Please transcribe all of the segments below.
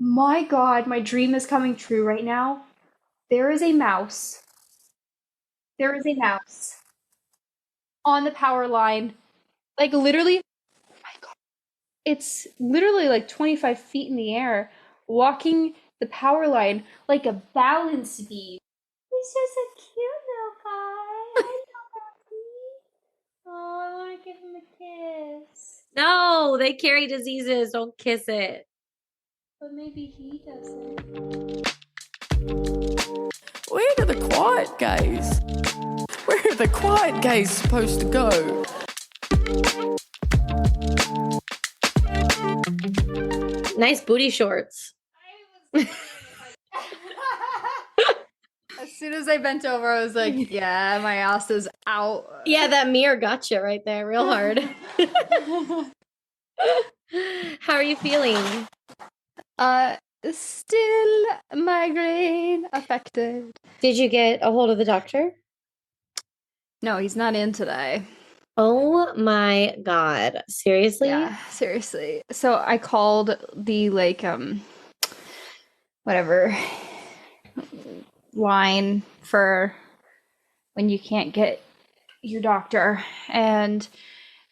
My God, my dream is coming true right now. There is a mouse. There is a mouse on the power line. Like literally, oh my God. It's literally like 25 feet in the air, walking the power line like a balance beam. He's just a cute little guy. I love him. Oh, I want to give him a kiss. No, they carry diseases. Don't kiss it. But maybe he doesn't. Where are the quiet gays? Where are the quiet gays supposed to go? Nice booty shorts. As soon as I bent over, I was like, yeah, my ass is out. Yeah, that mirror got you right there real hard. How are you feeling? Still migraine affected. Did you get a hold of the doctor? No, he's not in today. Oh my God. Seriously? Yeah, seriously. So I called the whatever line for when you can't get your doctor, and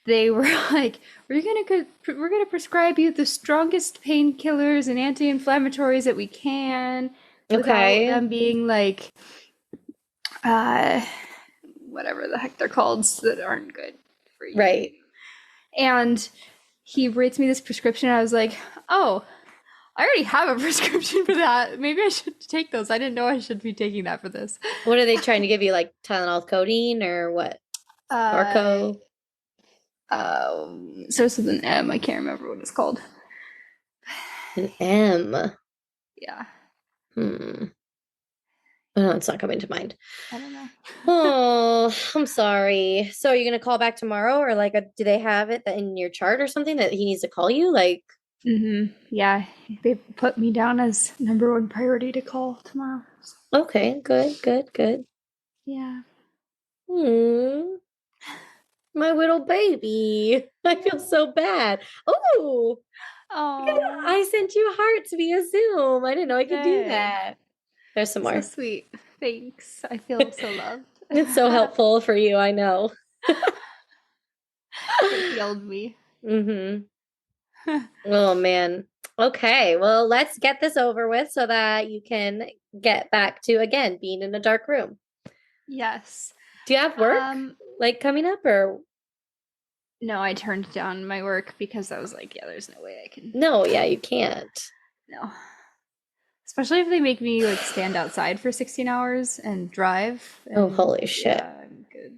they were like, we're gonna prescribe you the strongest painkillers and anti-inflammatories that we can Okay. without them being like whatever the heck they're called that aren't good for you. Right. And he writes me this prescription. I was like, oh, I already have a prescription for that. Maybe I should take those. I didn't know I should be taking that for this. What are they trying to give you? Like Tylenol with codeine or what? Narco? Starts with an M. I can't remember what it's called. An M. Yeah. Oh, it's not coming to mind. I don't know. Oh, I'm sorry. So are you going to call back tomorrow, or like, do they have it in your chart or something that he needs to call you? Like, yeah, they put me down as number one priority to call tomorrow. Okay, good. Yeah. My little baby. I feel so bad. Oh, I sent you hearts via Zoom. I didn't know I could do that. There's some more. So sweet. Thanks. I feel so loved. It's so helpful for you, I know. It healed me. Oh, man. Okay, well, let's get this over with so that you can get back to, again, being in a dark room. Yes. Do you have work like coming up, or? No, I turned down my work because I was like, yeah, there's no way I can. No, yeah, you can't. No. Especially if they make me like stand outside for 16 hours and drive. Oh, holy shit. Yeah, I'm good.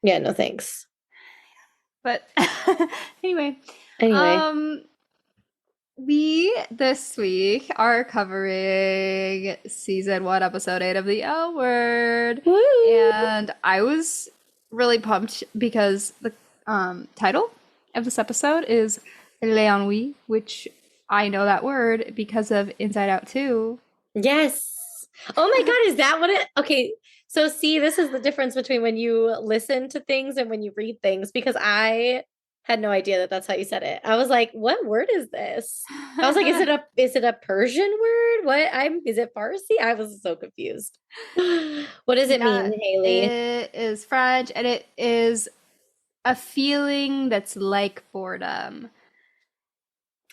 Yeah, no thanks. But anyway. We this week are covering season 1, episode 8 of the L Word. Woo! And I was really pumped because the title of this episode is L'ennui, which I know that word because of Inside Out 2. Yes. Oh my God, is that what it? Okay, so see, this is the difference between when you listen to things and when you read things, because I had no idea that that's how you said it. I was like, what word is this? I was like, is it a Persian word? Is it Farsi? I was so confused. What does it mean, Haley? It is French, and it is a feeling that's like boredom.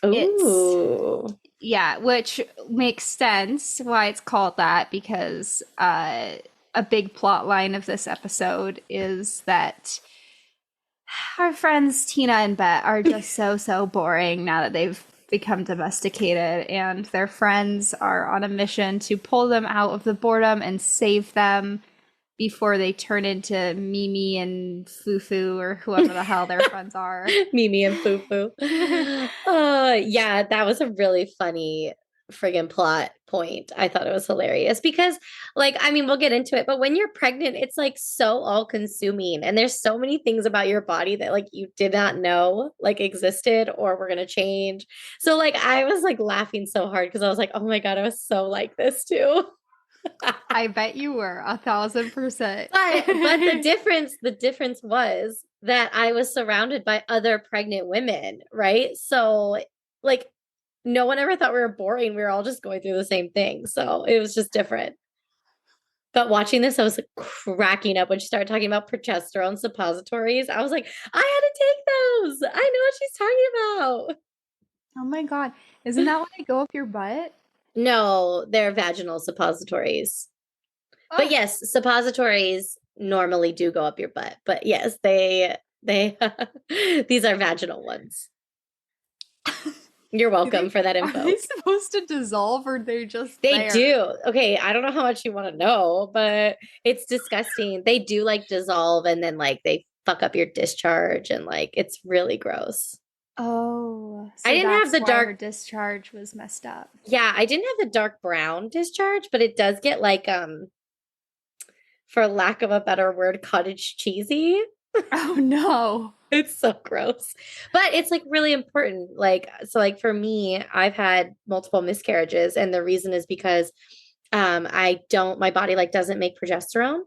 Ooh. Which makes sense why it's called that, because a big plot line of this episode is that our friends Tina and Bette are just so boring now that they've become domesticated, and their friends are on a mission to pull them out of the boredom and save them before they turn into Mimi and Fufu or whoever the hell their friends are. Mimi and Fufu. Yeah, that was a really funny friggin' plot point. I thought it was hilarious because, like, I mean, we'll get into it, but when you're pregnant, it's like so all consuming, and there's so many things about your body that like you did not know like existed or were gonna change. So like I was like laughing so hard because I was like, oh my God, I was so like this too. I bet you were 1,000%. But the difference was that I was surrounded by other pregnant women, right? So like no one ever thought we were boring. We were all just going through the same thing. So it was just different. But watching this, I was like cracking up when she started talking about progesterone suppositories. I was like, I had to take those. I know what she's talking about. Oh my God. Isn't that when they go up your butt? No, they're vaginal suppositories. But Oh, yes, suppositories normally do go up your butt. But yes, they these are vaginal ones. You're welcome for that are info. they supposed to dissolve or they're just They there? do. Okay, I don't know how much you want to know, but it's disgusting. They do like dissolve and then like they fuck up your discharge and like it's really gross. Oh, I so didn't have that's the why her dark, discharge was messed up. yeah, I didn't have the dark brown discharge, but it does get like for lack of a better word, cottage cheesy. Oh no. It's so gross. But it's like really important. Like, so like for me, I've had multiple miscarriages, and the reason is because my body like doesn't make progesterone.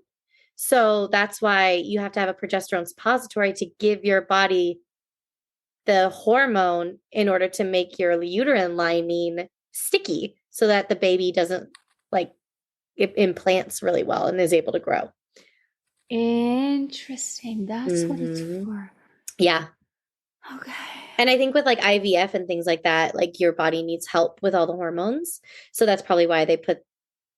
So that's why you have to have a progesterone suppository to give your body the hormone in order to make your uterine lining sticky so that the baby doesn't like it implants really well and is able to grow. Interesting. That's what it's Mhm. for. Yeah. Okay. And I think with like IVF and things like that, like your body needs help with all the hormones. So that's probably why they put,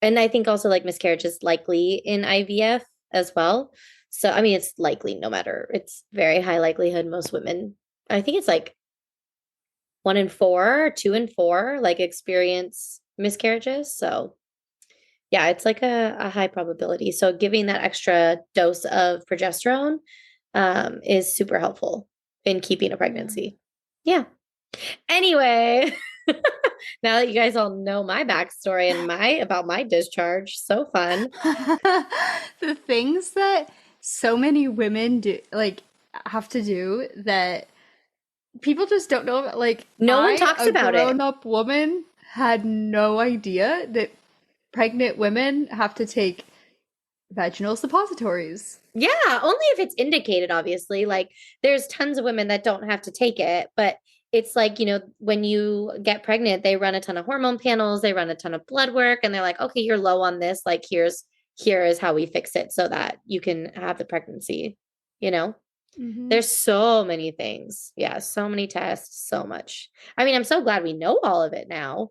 and I think also like miscarriage is likely in IVF as well. So, I mean, it's likely no matter, it's very high likelihood. Most women, I think it's like 1 in 4, 2 in 4, like experience miscarriages. So, yeah, it's like a high probability. So, giving that extra dose of progesterone is super helpful in keeping a pregnancy. Yeah. Anyway, now that you guys all know my backstory and about my discharge, so fun. The things that so many women do, like, have to do that people just don't know about. Like, No one talks a about it. grown-up woman, had no idea that pregnant women have to take vaginal suppositories. Yeah, only if it's indicated, obviously. Like there's tons of women that don't have to take it, but it's like, when you get pregnant, they run a ton of hormone panels, they run a ton of blood work, and they're like, okay, you're low on this. Like here is how we fix it so that you can have the pregnancy, you know? There's so many things. Yeah, so many tests, so much. I mean, I'm so glad we know all of it now,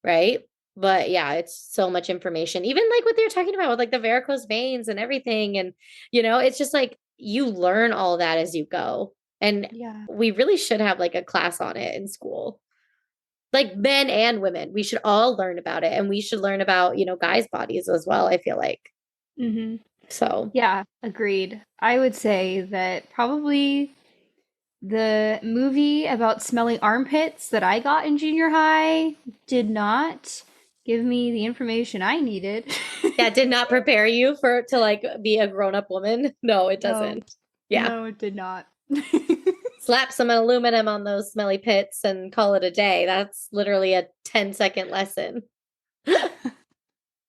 right? But yeah, it's so much information. Even like what they're talking about with like the varicose veins and everything. And, it's just like you learn all that as you go. And Yeah. we really should have like a class on it in school. Like men and women, we should all learn about it. And we should learn about, guys' bodies as well, I feel like. Mm-hmm. So, Yeah, agreed. I would say that probably the movie about smelling armpits that I got in junior high did not give me the information I needed. yeah, did not prepare you to like be a grown-up woman. No, it No, doesn't. Yeah. no, it did not. Slap some aluminum on those smelly pits and call it a day. That's literally a 10-second lesson.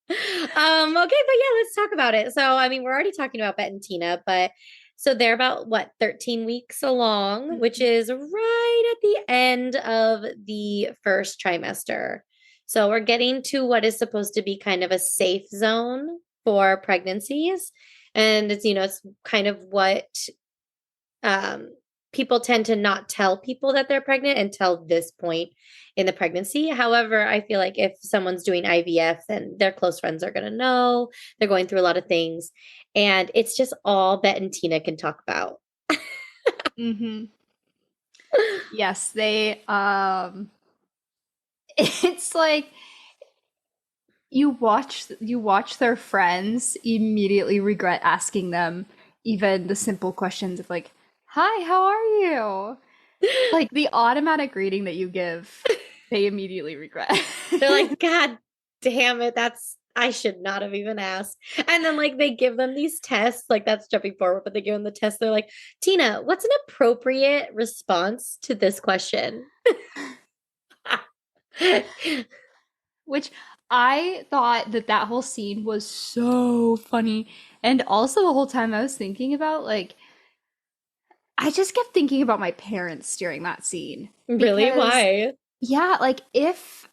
Okay, but yeah, let's talk about it. So, I mean, we're already talking about Bette and Tina, but so they're about what, 13 weeks along, which is right at the end of the first trimester. So we're getting to what is supposed to be kind of a safe zone for pregnancies. And it's kind of what people tend to not tell people that they're pregnant until this point in the pregnancy. However, I feel like if someone's doing IVF, then their close friends are going to know. They're going through a lot of things. And it's just all Bette and Tina can talk about. Mm-hmm. Yes, they it's like you watch their friends immediately regret asking them even the simple questions of like, "Hi, how are you?" Like the automatic greeting that you give, they immediately regret. They're like, God damn it, I should not have even asked. And then like they give them these tests, like that's jumping forward, but they give them the test. They're like, Tina, what's an appropriate response to this question? Which I thought that whole scene was so funny. And also the whole time I was thinking about like I just kept thinking about my parents during that scene. Really? Because Why? Yeah, like if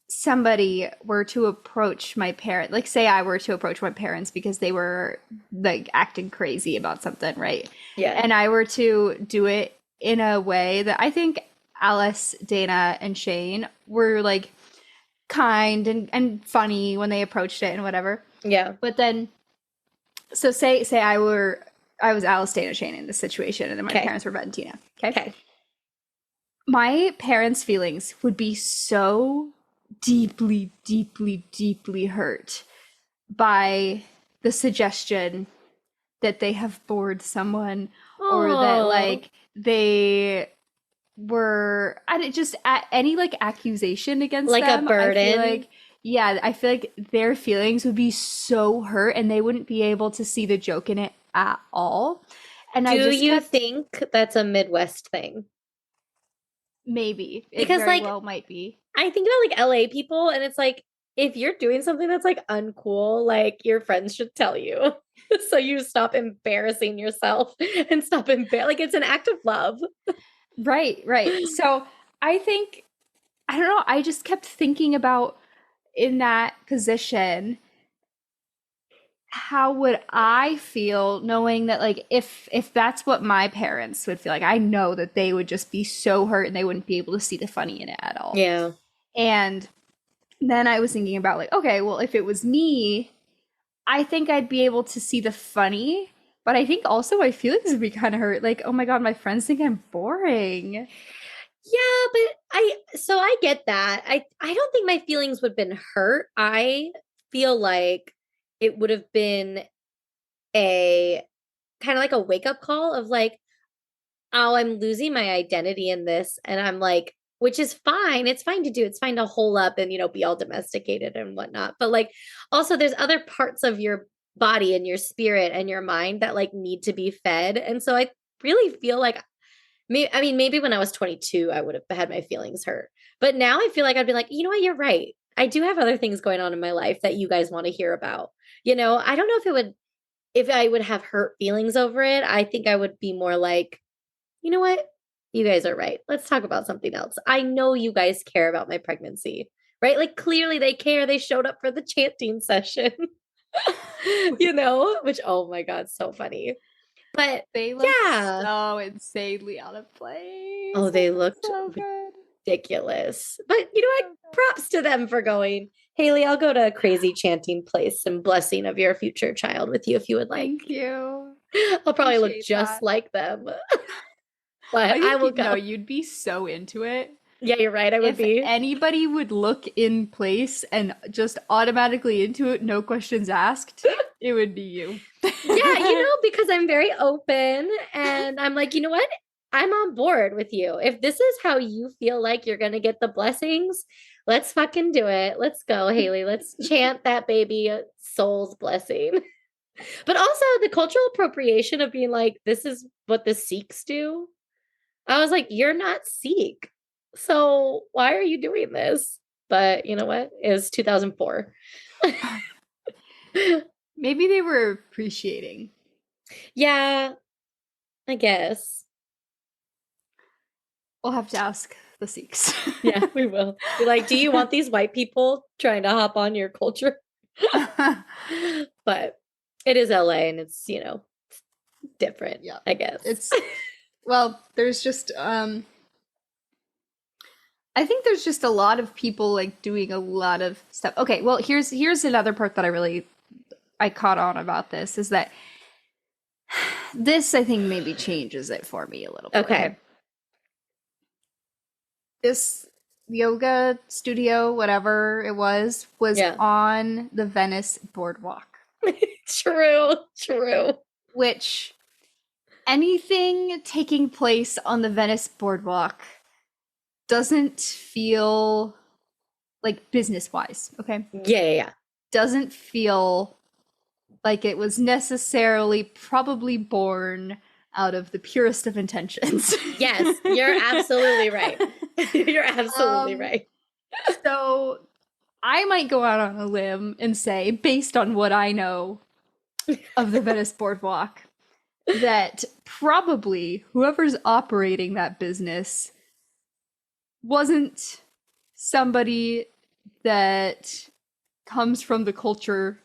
somebody were to approach my parent, like say I were to approach my parents because they were like acting crazy about something, right? Yeah. And I were to do it in a way that I think Alice, Dana, and Shane were like kind and funny when they approached it and whatever. Yeah. But then so say I was Alice, Dana, Shane in this situation and then my Okay. parents were Bette and Tina. Okay. Okay. My parents' feelings would be so deeply, deeply, deeply hurt by the suggestion that they have bored someone or that Aw. like they were just any like accusation against Like a them. burden. I feel like their feelings would be so hurt and they wouldn't be able to see the joke in it at all. And I Do just you kept, think that's a Midwest thing? maybe it Because very like well might be. I think about like LA people and it's like if you're doing something that's like uncool, like your friends should tell you. So you stop embarrassing yourself and stop like it's an act of love. Right, right. So I think, I don't know, I just kept thinking about in that position, how would I feel knowing that like if that's what my parents would feel like, I know that they would just be so hurt and they wouldn't be able to see the funny in it at all. Yeah. And then I was thinking about like, okay, well, if it was me, I think I'd be able to see the funny, but I think also my feelings would be kind of hurt. Like, oh my God, my friends think I'm boring. Yeah, but I get that. I don't think my feelings would have been hurt. I feel like it would have been a kind of like a wake-up call of like, oh, I'm losing my identity in this. And I'm like, which is fine. It's fine to do. It's fine to hole up and, be all domesticated and whatnot. But like, also, there's other parts of your body and your spirit and your mind that like need to be fed. And so I really feel like, maybe when I was 22, I would have had my feelings hurt. But now I feel like I'd be like, you know what? You're right. I do have other things going on in my life that you guys want to hear about. I don't know if I would have hurt feelings over it. I think I would be more like, you know what? You guys are right. Let's talk about something else. I know you guys care about my pregnancy, right? Like clearly they care. They showed up for the chanting session, which, oh my God, so funny. But They look yeah. so insanely out of place. Oh, they looked so good. ridiculous. But you know what? Props to them for going. Haley, I'll go to a crazy chanting place and blessing of your future child with you if you would like. Thank you. I'll probably look Appreciate just that. like them. But I will go. No, you'd be so into it. Yeah, you're right. I would If be. anybody would look in place and just automatically into it, no questions asked, it would be you. Yeah, because I'm very open and I'm like, you know what? I'm on board with you. If this is how you feel like you're going to get the blessings, let's fucking do it. Let's go, Haley. Let's chant that baby soul's blessing. But also the cultural appropriation of being like, this is what the Sikhs do. I was like, you're not Sikh. So why are you doing this? But you know what? It was 2004. Maybe they were appreciating. Yeah, I guess. We'll have to ask the Sikhs. Yeah, we will. Be like, do you want these white people trying to hop on your culture? But it is LA and it's, different. Yeah. I guess. There's just I think there's just a lot of people like doing a lot of stuff. Okay, well, here's another part that I caught on about this is that this I think maybe changes it for me a little bit. Okay. This yoga studio, whatever it was on the Venice boardwalk. True. Which anything taking place on the Venice boardwalk doesn't feel like business-wise, okay? Yeah. Doesn't feel like it was necessarily probably born out of the purest of intentions. Yes, you're absolutely right. You're absolutely right. So I might go out on a limb and say, based on what I know of the Venice boardwalk, that probably whoever's operating that business wasn't somebody that comes from the culture.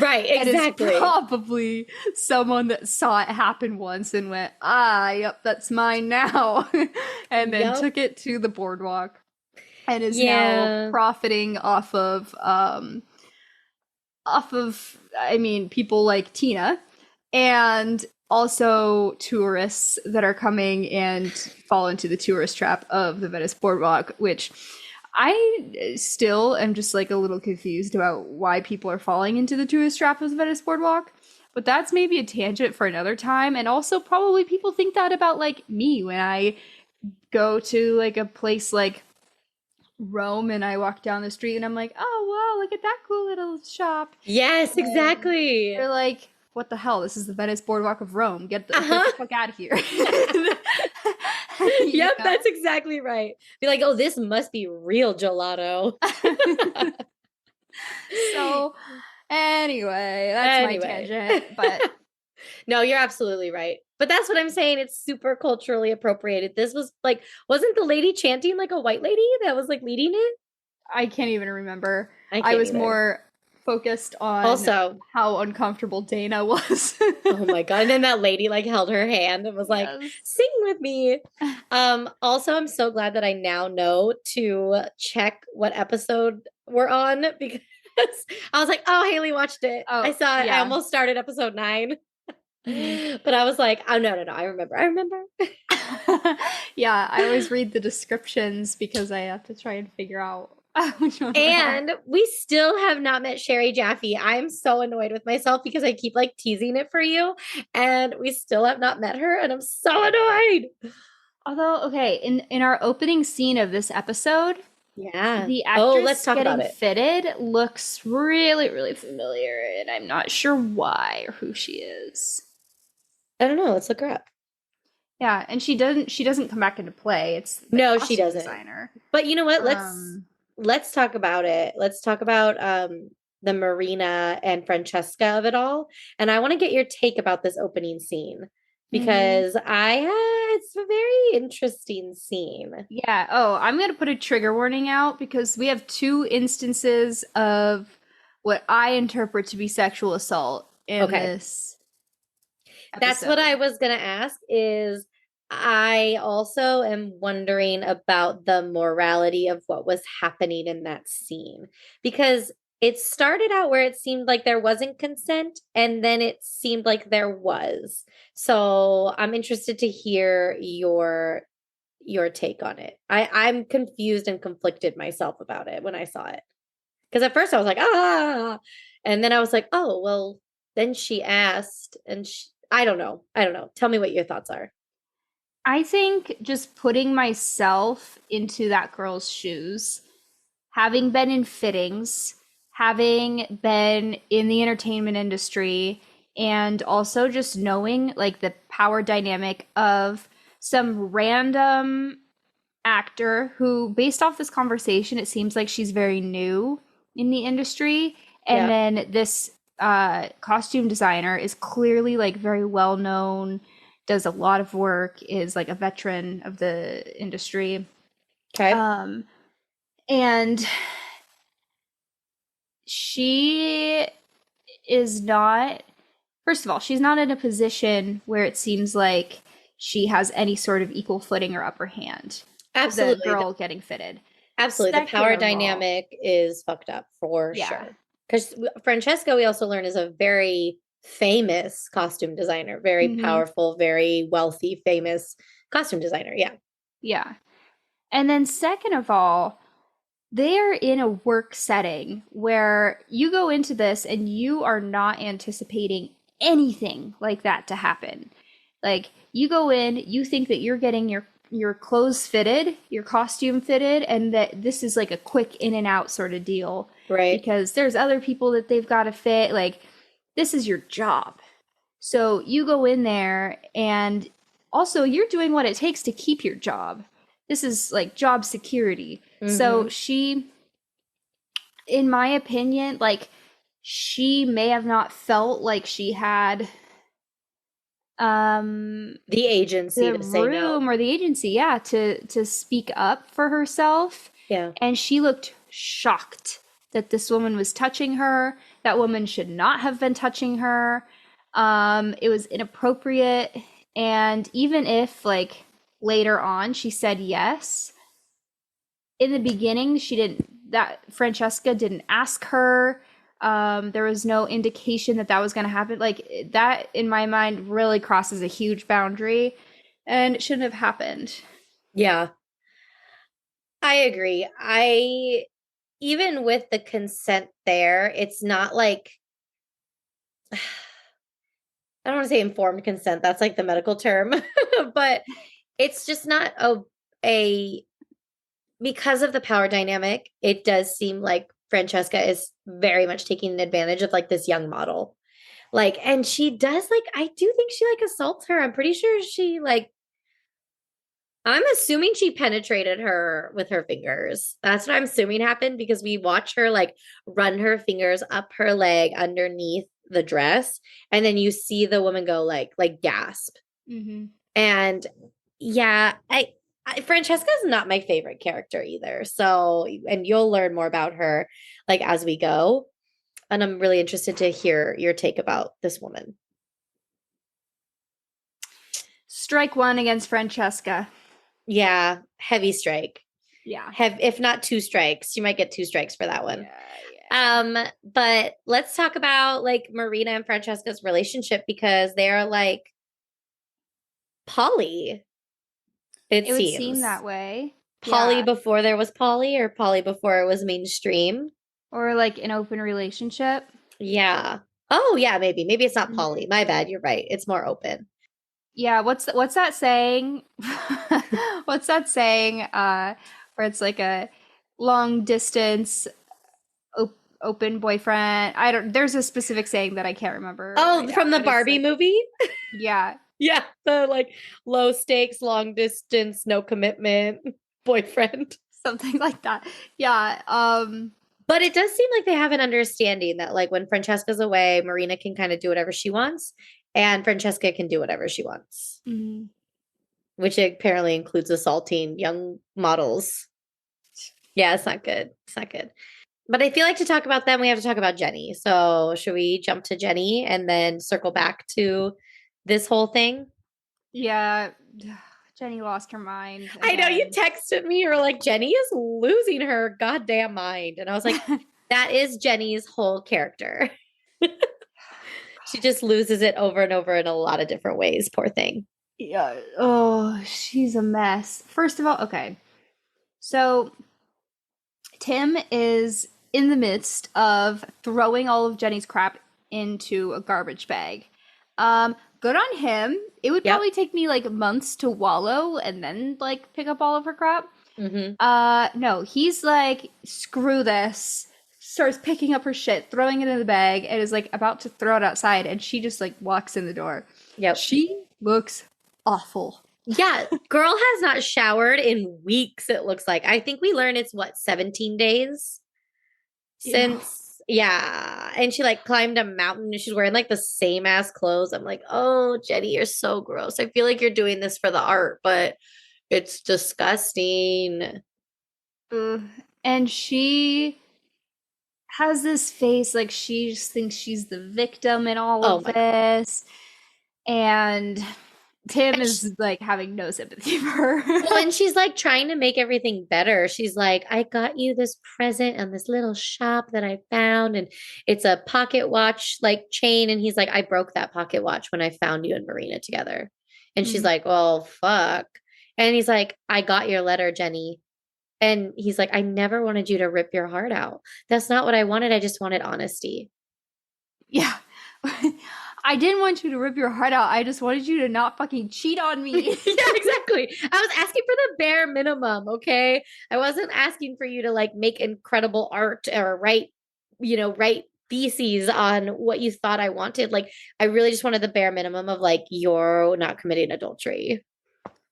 Right, exactly. And it's probably someone that saw it happen once and went, yep, that's mine now. And then took it to the boardwalk and is now profiting off of people like Tina and also tourists that are coming and fall into the tourist trap of the Venice boardwalk, which I still am just like a little confused about why people are falling into the tourist trap of the Venice boardwalk. But that's maybe a tangent for another time. And also probably people think that about like me when I go to like a place like Rome and I walk down the street and I'm like, oh, wow, look at that cool little shop. Yes, exactly. They're like, what the hell? This is the Venice boardwalk of Rome. Get the fuck out of here. Yep, that's exactly right. Be like, oh, this must be real gelato. So anyway, that's my tangent. But no, you're absolutely right. But that's what I'm saying. It's super culturally appropriated. This was like, wasn't the lady chanting like a white lady that was like leading it? I can't even remember. I was more focused on also how uncomfortable Dana was. Oh my God. And then that lady like held her hand and was like, sing with me. Also, I'm so glad that I now know to check what episode we're on because I was like, oh, Haley watched it. I saw it. I almost started episode 9. But I was like, oh, no. I remember. Yeah, I always read the descriptions because I have to try and figure out. And we still have not met Sherry Jaffe. I'm so annoyed with myself because I keep like teasing it for you. And we still have not met her. And I'm so annoyed. Although, okay, in our opening scene of this episode, the let's talk getting about it. fitted looks really, really familiar. And I'm not sure why or who she is. I don't know. Let's look her up. Yeah, and she doesn't come back into play. It's no, she doesn't. Designer. But you know what? Let's talk about it. Let's talk about the Marina and Francesca of it all. And I want to get your take about this opening scene because it's a very interesting scene. Yeah. Oh, I'm going to put a trigger warning out because we have 2 instances of what I interpret to be sexual assault in this episode. That's what I was going to ask is I also am wondering about the morality of what was happening in that scene because it started out where it seemed like there wasn't consent and then it seemed like there was. So I'm interested to hear your take on it. I'm confused and conflicted myself about it when I saw it. Because at first I was like, and then I was like, oh, well, then she asked and I don't know. Tell me what your thoughts are. I think just putting myself into that girl's shoes, having been in fittings, having been in the entertainment industry, and also just knowing like the power dynamic of some random actor who, based off this conversation, it seems like she's very new in the industry. And then this costume designer is clearly like very well known, does a lot of work, is like a veteran of the industry. Okay. And she is not, first of all, she's not in a position where it seems like she has any sort of equal footing or upper hand. Absolutely. The girl getting fitted. Absolutely. The power dynamic is fucked up for sure. Because Francesca, we also learn, is a very famous costume designer, very powerful, very wealthy, famous costume designer. Yeah. And then second of all, they're in a work setting where you go into this and you are not anticipating anything like that to happen. Like you go in, you think that you're getting your clothes fitted, your costume fitted, and that this is like a quick in and out sort of deal. Right. Because there's other people that they've got to fit. Like, this is your job. So you go in there and also you're doing what it takes to keep your job. This is like job security. So she, in my opinion, like she may have not felt like she had the agency the to say no. room or the agency, yeah, to speak up for herself. Yeah. And she looked shocked that this woman was touching her. That woman should not have been touching her. It was inappropriate. And even if, like, later on she said yes, in the beginning Francesca didn't ask her. There was no indication that was going to happen. Like, that, in my mind, really crosses a huge boundary, and it shouldn't have happened. Yeah. I agree. Even with the consent there, it's not like, I don't want to say informed consent. That's like the medical term, but it's just not a because of the power dynamic. It does seem like Francesca is very much taking advantage of like this young model. Like, and she does, like, I do think she like assaults her. I'm pretty sure she like, I'm assuming she penetrated her with her fingers. That's what I'm assuming happened, because we watch her like run her fingers up her leg underneath the dress, and then you see the woman go like gasp. Mm-hmm. And yeah, Francesca's not my favorite character either. So, and you'll learn more about her like as we go. And I'm really interested to hear your take about this woman. Strike one against Francesca. Yeah, heavy strike. Yeah. If not 2 strikes, you might get 2 strikes for that one. Yeah. But let's talk about like Marina and Francesca's relationship, because they're like poly. It would seems seem that way. Poly before there was poly, or poly before it was mainstream, or like an open relationship. Yeah. Oh yeah, maybe it's not poly. My bad. You're right. It's more open. Yeah, what's that saying? What's that saying? Where it's like a long distance open boyfriend. There's a specific saying that I can't remember. Oh, from the Barbie movie? Yeah. Yeah, the like low stakes, long distance, no commitment boyfriend. Something like that. Yeah. But it does seem like they have an understanding that like when Francesca's away, Marina can kind of do whatever she wants, and Francesca can do whatever she wants. Mm-hmm. Which apparently includes assaulting young models. Yeah, it's not good. It's not good. But I feel like to talk about them, we have to talk about Jenny. So should we jump to Jenny and then circle back to this whole thing? Yeah. Jenny lost her mind. Again. I know, you texted me. You were like, Jenny is losing her goddamn mind. And I was like, that is Jenny's whole character. She just loses it over and over in a lot of different ways. Poor thing. Yeah. Oh, she's a mess. First of all, okay. So Tim is in the midst of throwing all of Jenny's crap into a garbage bag. Good on him. It would probably take me like months to wallow and then like pick up all of her crap. Mm-hmm. No, he's like, screw this. Starts picking up her shit, throwing it in the bag, and is like about to throw it outside, and she just like walks in the door. Yep. She looks awful. Yeah, girl has not showered in weeks, it looks like. I think we learned it's 17 days since, yeah. And she like climbed a mountain and she's wearing like the same ass clothes. I'm like, oh, Jenny, you're so gross. I feel like you're doing this for the art, but it's disgusting. And she has this face like she just thinks she's the victim in all of this. And Tim is like having no sympathy for her. Well, and she's like trying to make everything better. She's like, I got you this present on this little shop that I found, and it's a pocket watch like chain. And he's like, I broke that pocket watch when I found you and Marina together. And she's like, well, fuck. And he's like, I got your letter, Jenny. And he's like, I never wanted you to rip your heart out. That's not what I wanted. I just wanted honesty. Yeah. I didn't want you to rip your heart out. I just wanted you to not fucking cheat on me. Yeah, exactly. I was asking for the bare minimum, okay? I wasn't asking for you to like make incredible art or write theses on what you thought I wanted. Like, I really just wanted the bare minimum of like, you're not committing adultery.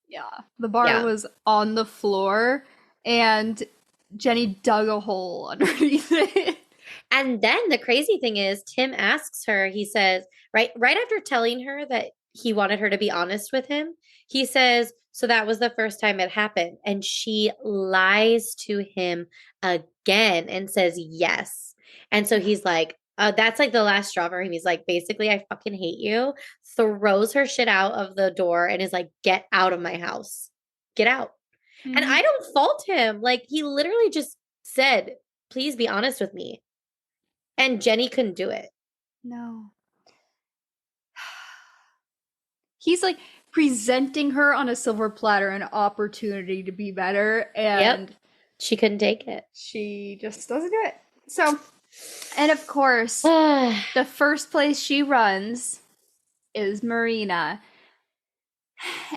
Yeah. The bar was on the floor and Jenny dug a hole underneath it. And then the crazy thing is, Tim asks her, he says, right after telling her that he wanted her to be honest with him. He says, so that was the first time it happened. And she lies to him again and says yes. And so he's like, that's like the last straw for him. He's like, basically, I fucking hate you. Throws her shit out of the door and is like, get out of my house. Get out. Mhm. And I don't fault him. Like, he literally just said, please be honest with me. And Jenny couldn't do it. No. He's like presenting her on a silver platter an opportunity to be better, and she couldn't take it. She just doesn't do it. So, and of course, the first place she runs is Marina.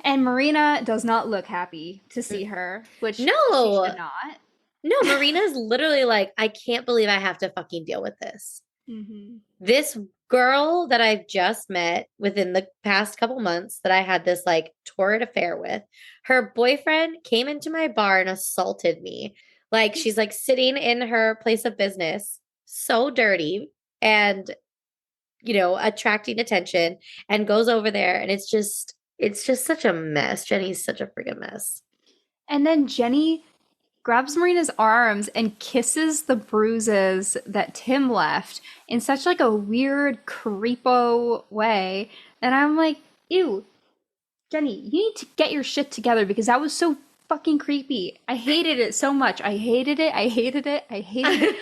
And Marina does not look happy to see her, which no, she should not. No, Marina's literally like, I can't believe I have to fucking deal with this. Mm-hmm. This girl that I've just met within the past couple months that I had this like torrid affair with, her boyfriend came into my bar and assaulted me. Like, she's like sitting in her place of business, so dirty and, you know, attracting attention, and goes over there, and it's just such a mess. Jenny's such a freaking mess. And then Jenny grabs Marina's arms and kisses the bruises that Tim left in such like a weird creepo way. And I'm like, ew, Jenny, you need to get your shit together, because that was so fucking creepy. I hated it so much. I hated it. I hated it. I hated it.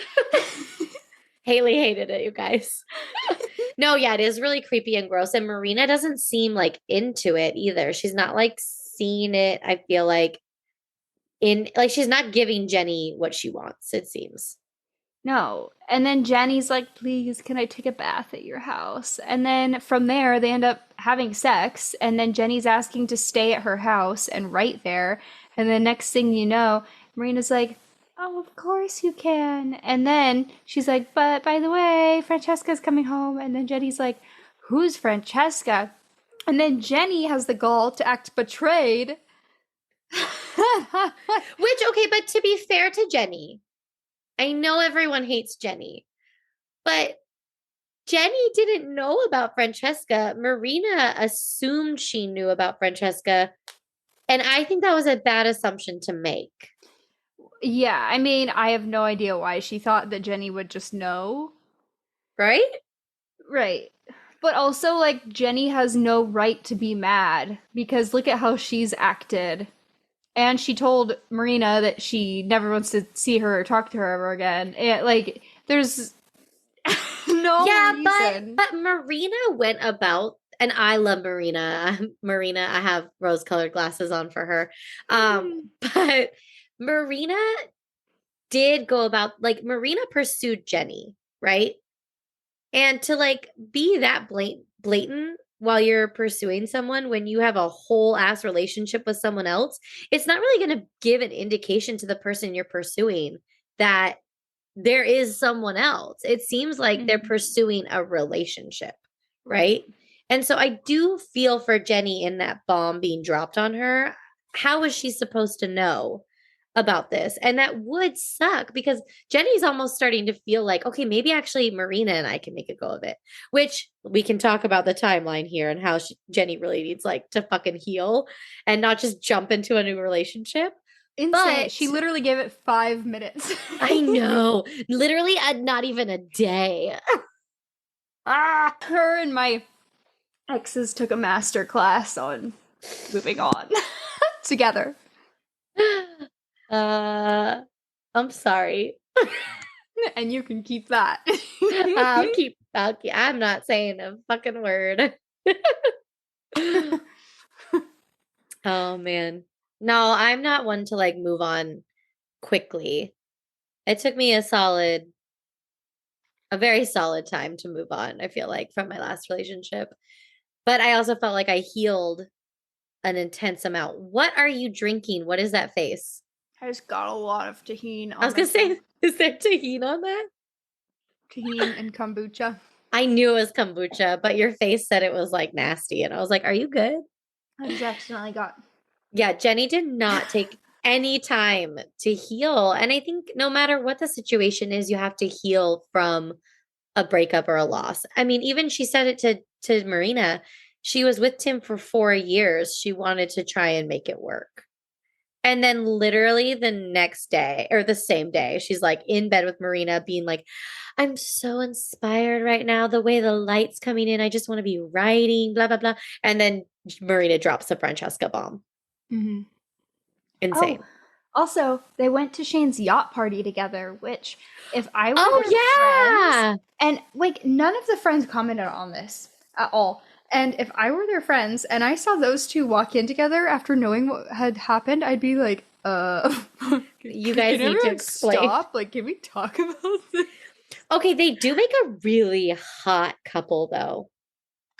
Haley hated it, you guys. No, yeah, it is really creepy and gross. And Marina doesn't seem like into it either. She's not like seeing it, I feel like, she's not giving Jenny what she wants, it seems. No. And then Jenny's like, please, can I take a bath at your house? And then from there, they end up having sex. And then Jenny's asking to stay at her house and right there. And the next thing you know, Marina's like, oh, of course you can. And then she's like, but by the way, Francesca's coming home. And then Jenny's like, who's Francesca? And then Jenny has the gall to act betrayed. Which, okay, but to be fair to Jenny, I know everyone hates Jenny, but Jenny didn't know about Francesca. Marina assumed she knew about Francesca, and I think that was a bad assumption to make. Yeah, I mean, I have no idea why she thought that Jenny would just know. Right? Right. But also, like, Jenny has no right to be mad, because look at how she's acted. And she told Marina that she never wants to see her or talk to her ever again. Like, there's no reason. But Marina went about, and I love Marina. Marina, I have rose-colored glasses on for her. But Marina did go about, like, Marina pursued Jenny, right? And to, like, be that blatant while you're pursuing someone when you have a whole ass relationship with someone else, it's not really going to give an indication to the person you're pursuing that there is someone else. It seems like they're pursuing a relationship, right? And so I do feel for Jenny in that bomb being dropped on her. How is she supposed to know about this? And that would suck, because Jenny's almost starting to feel like, okay, maybe actually Marina and I can make a go of it, which we can talk about the timeline here and how Jenny really needs like to fucking heal and not just jump into a new relationship. Insane. But she literally gave it 5 minutes. I know. Literally not even a day. Her and my exes took a master class on moving on together. I'm sorry. And you can keep that. I'll keep, I'm not saying a fucking word. Oh man. No, I'm not one to like move on quickly. It took me a very solid time to move on, I feel like, from my last relationship. But I also felt like I healed an intense amount. What are you drinking? What is that face? I just got a lot of tahini. I was going to say, is there tahini on that? Tahini and kombucha. I knew it was kombucha, but your face said it was like nasty. And I was like, are you good? I just accidentally got. Yeah, Jenny did not take any time to heal. And I think no matter what the situation is, you have to heal from a breakup or a loss. I mean, even she said it to Marina. she was with Tim for 4 years. She wanted to try and make it work. And then literally the next day or the same day, she's like in bed with Marina being like, I'm so inspired right now. The way the light's coming in, I just want to be writing, blah, blah, blah. And then Marina drops the Francesca bomb. Mm-hmm. Insane. Oh, also, they went to Shane's yacht party together, which if I were Oh, their yeah. friends, and like none of the friends commented on this at all. And if I were their friends and I saw those two walk in together after knowing what had happened, I'd be like, you guys need to explain. Stop. Like, can we talk about this? Okay, they do make a really hot couple, though.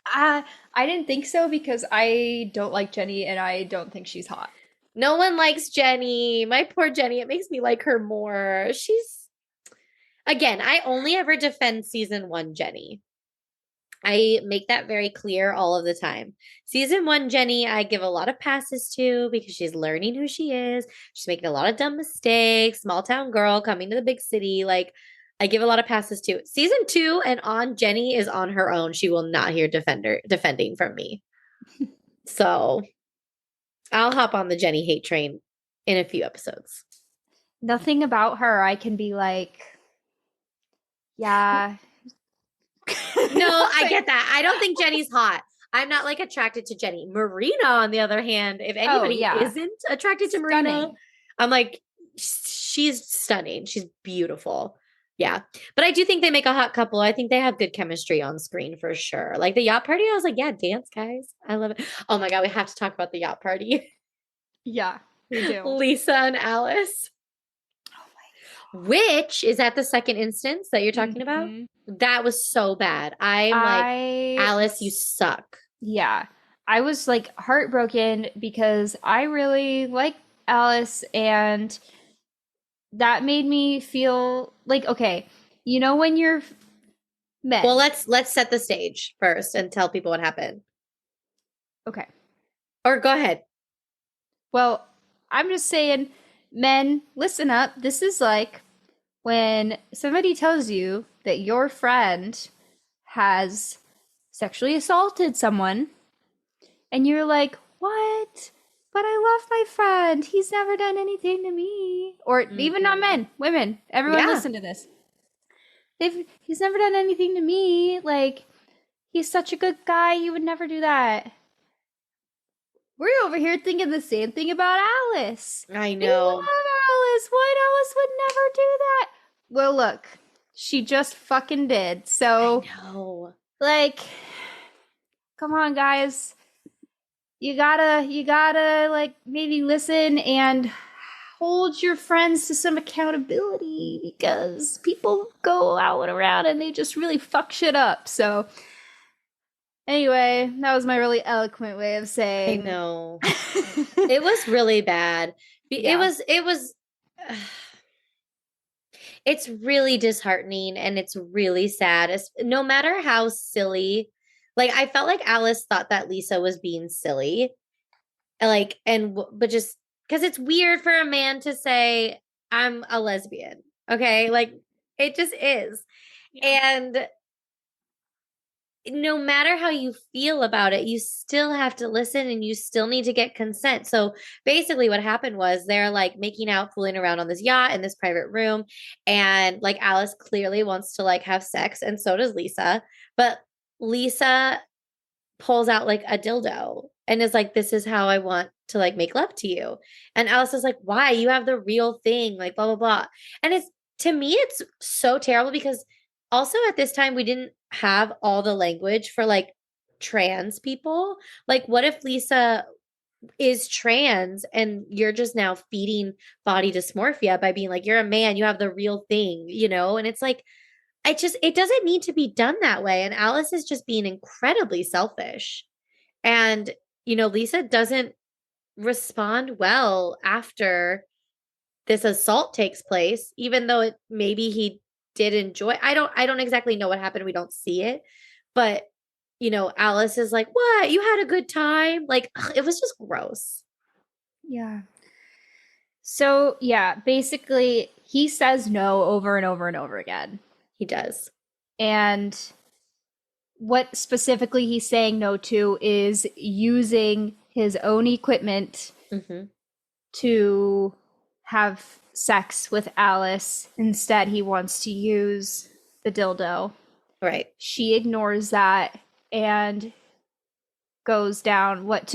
I didn't think so because I don't like Jenny and I don't think she's hot. No one likes Jenny. My poor Jenny. It makes me like her more. Again, I only ever defend season 1 Jenny. I make that very clear all of the time. Season 1 Jenny, I give a lot of passes to because she's learning who she is. She's making a lot of dumb mistakes. Small town girl coming to the big city. Like, I give a lot of passes to. Season 2 and on, Jenny is on her own. She will not hear defending from me. So I'll hop on the Jenny hate train in a few episodes. Nothing about her I can be like, yeah. No, I get that. I don't think Jenny's hot. I'm not like attracted to Jenny. Marina, on the other hand, if anybody isn't attracted to Marina, I'm like, she's stunning. She's beautiful. Yeah. But I do think they make a hot couple. I think they have good chemistry on screen for sure. Like the yacht party, I was like, yeah, dance, guys. I love it. Oh my God, we have to talk about the yacht party. Yeah, we do. Lisa and Alice. Which is at the second instance that you're talking about. That was so bad. I'm like, Alice, you suck. Yeah. I was like heartbroken because I really like Alice and that made me feel like, okay, you know when you're men. Well, let's set the stage first and tell people what happened. Okay. Or go ahead. Well, I'm just saying, men, listen up. This is like when somebody tells you that your friend has sexually assaulted someone, and you're like, what? But I love my friend. He's never done anything to me. Or even not men, women. Everyone listen to this. He's never done anything to me. Like, he's such a good guy. He would never do that. We're over here thinking the same thing about Alice. I know. We love Alice. What? Alice would never do that. Well, look, she just fucking did. So, I know. Like, come on, guys. You gotta, like, maybe listen and hold your friends to some accountability because people go out and around and they just really fuck shit up. So, anyway, that was my really eloquent way of saying. I know. It was really bad. Yeah. It was it's really disheartening and it's really sad. No matter how silly, like I felt like Alice thought that Lisa was being silly. Like, but just because it's weird for a man to say, I'm a lesbian. Okay. Like it just is. Yeah. And no matter how you feel about it, you still have to listen and you still need to get consent. So basically what happened was they're like making out, fooling around on this yacht in this private room. And like Alice clearly wants to like have sex and so does Lisa. But Lisa pulls out like a dildo and is like, this is how I want to like make love to you. And Alice is like, why? You have the real thing, like blah, blah, blah. And to me, it's so terrible because also at this time, we didn't have all the language for like trans people. Like, what if Lisa is trans and you're just now feeding body dysmorphia by being like, you're a man, you have the real thing, you know? And it's like, it doesn't need to be done that way. And Alice is just being incredibly selfish. And, you know, Lisa doesn't respond well after this assault takes place, even though maybe he did enjoy. I don't exactly know what happened. We don't see it, but you know, Alice is like, what? You had a good time? Like, it was just gross. Yeah. So yeah, basically he says no over and over and over again. He does. And what specifically he's saying no to is using his own equipment to have sex with Alice. Instead, he wants to use the dildo. Right. She ignores that and goes down what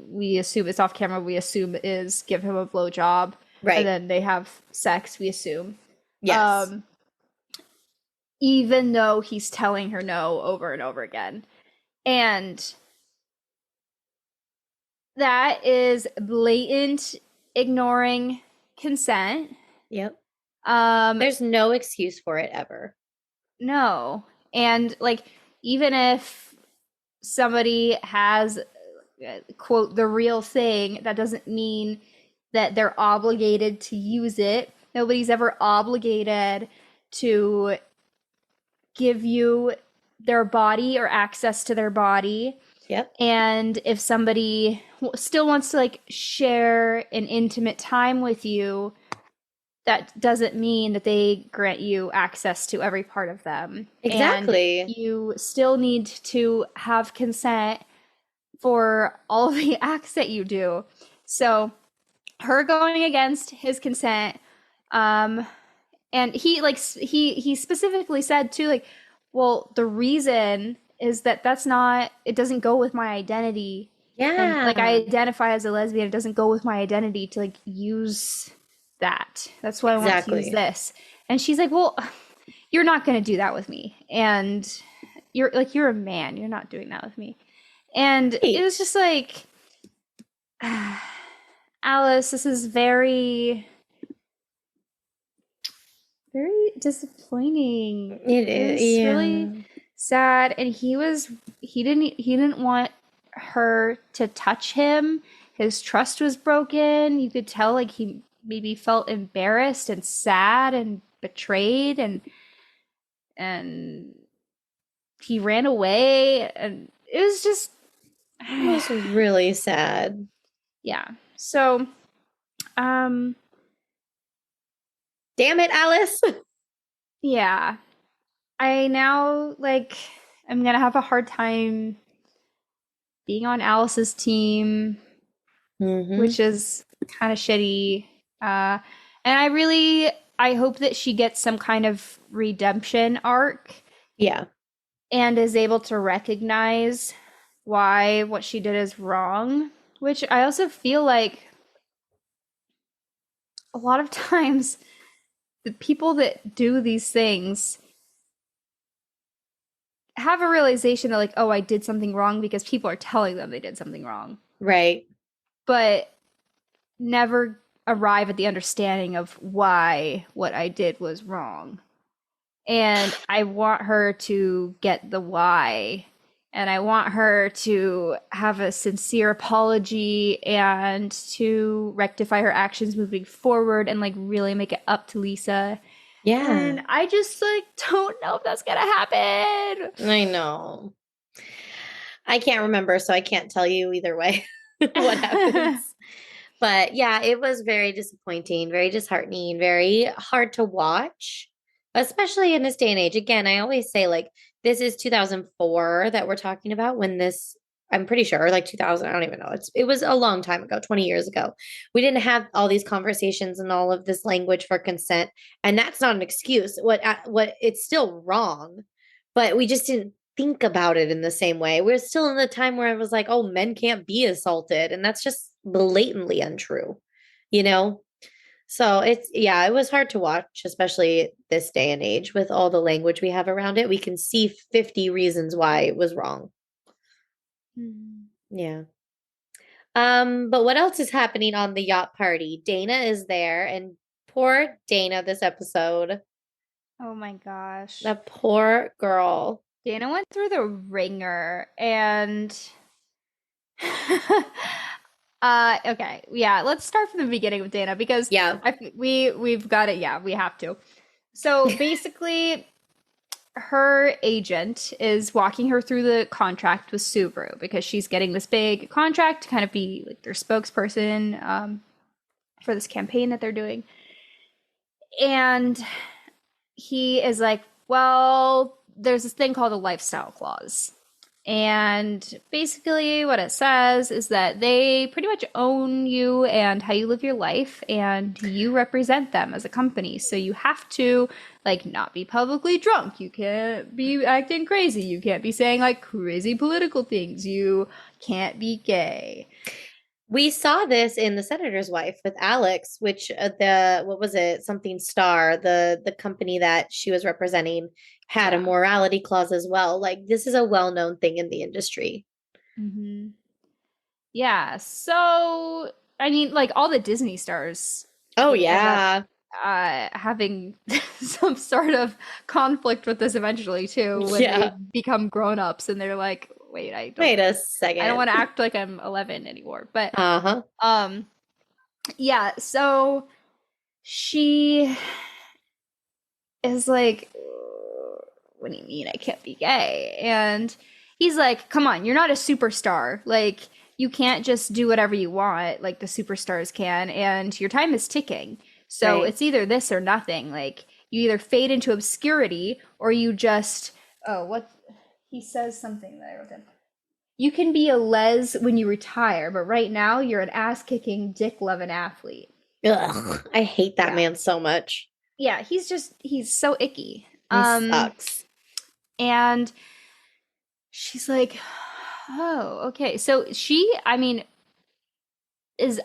we assume is off camera. We assume is give him a blowjob. Right. And then they have sex, we assume. Yes. Even though he's telling her no over and over again. And that is blatant ignoring consent. Yep. There's no excuse for it ever. No. And like, even if somebody has, quote, the real thing, that doesn't mean that they're obligated to use it. Nobody's ever obligated to give you their body or access to their body. Yep. And if somebody still wants to like share an intimate time with you, that doesn't mean that they grant you access to every part of them. Exactly. And you still need to have consent for all of the acts that you do. So her going against his consent, and he specifically said too, like, well, the reason is that it doesn't go with my identity. Yeah. And, like, I identify as a lesbian. It doesn't go with my identity to like use that. That's why I want to use this. And she's like, well, you're not going to do that with me. And you're a man. You're not doing that with me. And it was just like, Alice, this is very, very disappointing. It is really sad. And he didn't want her to touch him. His trust was broken. You could tell like he maybe felt embarrassed and sad and betrayed, and he ran away, and it was really sad. Yeah. So, damn it, Alice. Yeah. I now, like, I'm gonna have a hard time being on Alice's team, which is kind of shitty. And I hope that she gets some kind of redemption arc. Yeah. And is able to recognize why what she did is wrong. Which I also feel like a lot of times the people that do these things have a realization that like, oh, I did something wrong because people are telling them they did something wrong. Right. But never arrive at the understanding of why what I did was wrong. And I want her to get the why. And I want her to have a sincere apology and to rectify her actions moving forward and like really make it up to Lisa. Yeah. And I just like don't know if that's gonna happen. I know. I can't remember, so I can't tell you either way what happens. But yeah, it was very disappointing, very disheartening, very hard to watch, especially in this day and age. Again, I always say like, this is 2004 that we're talking about when this, I'm pretty sure, like 2000, I don't even know. It was a long time ago, 20 years ago. We didn't have all these conversations and all of this language for consent. And that's not an excuse. What it's still wrong, but we just didn't think about it in the same way. We're still in the time where I was like, oh, men can't be assaulted. And that's just blatantly untrue, you know? So it was hard to watch, especially this day and age with all the language we have around it. We can see 50 reasons why it was wrong. Yeah. But what else is happening on the yacht party? Dana is there, and poor Dana this episode. Oh my gosh. The poor girl. Dana went through the ringer and okay, yeah, let's start from the beginning with Dana because we've got it. Yeah, we have to. So basically, her agent is walking her through the contract with Subaru because she's getting this big contract to kind of be like their spokesperson for this campaign that they're doing. And he is like, well, there's this thing called a lifestyle clause. And basically what it says is that they pretty much own you and how you live your life, and you represent them as a company. So you have to like not be publicly drunk. You can't be acting crazy. You can't be saying like crazy political things. You can't be gay. We saw this in The Senator's Wife with Alex, which what was it? Something Star, the company that she was representing had a morality clause as well. Like this is a well-known thing in the industry. Mm-hmm. Yeah. So, I mean, like all the Disney stars. Oh, yeah. Having some sort of conflict with this eventually too when they become grown-ups and they're like, wait a second, I don't want to act like I'm 11 anymore. But yeah, so she is like, what do you mean I can't be gay? And he's like, come on, you're not a superstar, like you can't just do whatever you want like the superstars can, and your time is ticking. So it's either this or nothing. Like you either fade into obscurity or you just he says something that I wrote down. You can be a les when you retire, but right now you're an ass-kicking, dick-loving athlete. Ugh, I hate that man so much. Yeah, he's so icky. He sucks. And she's like, oh, okay. So she, I mean, is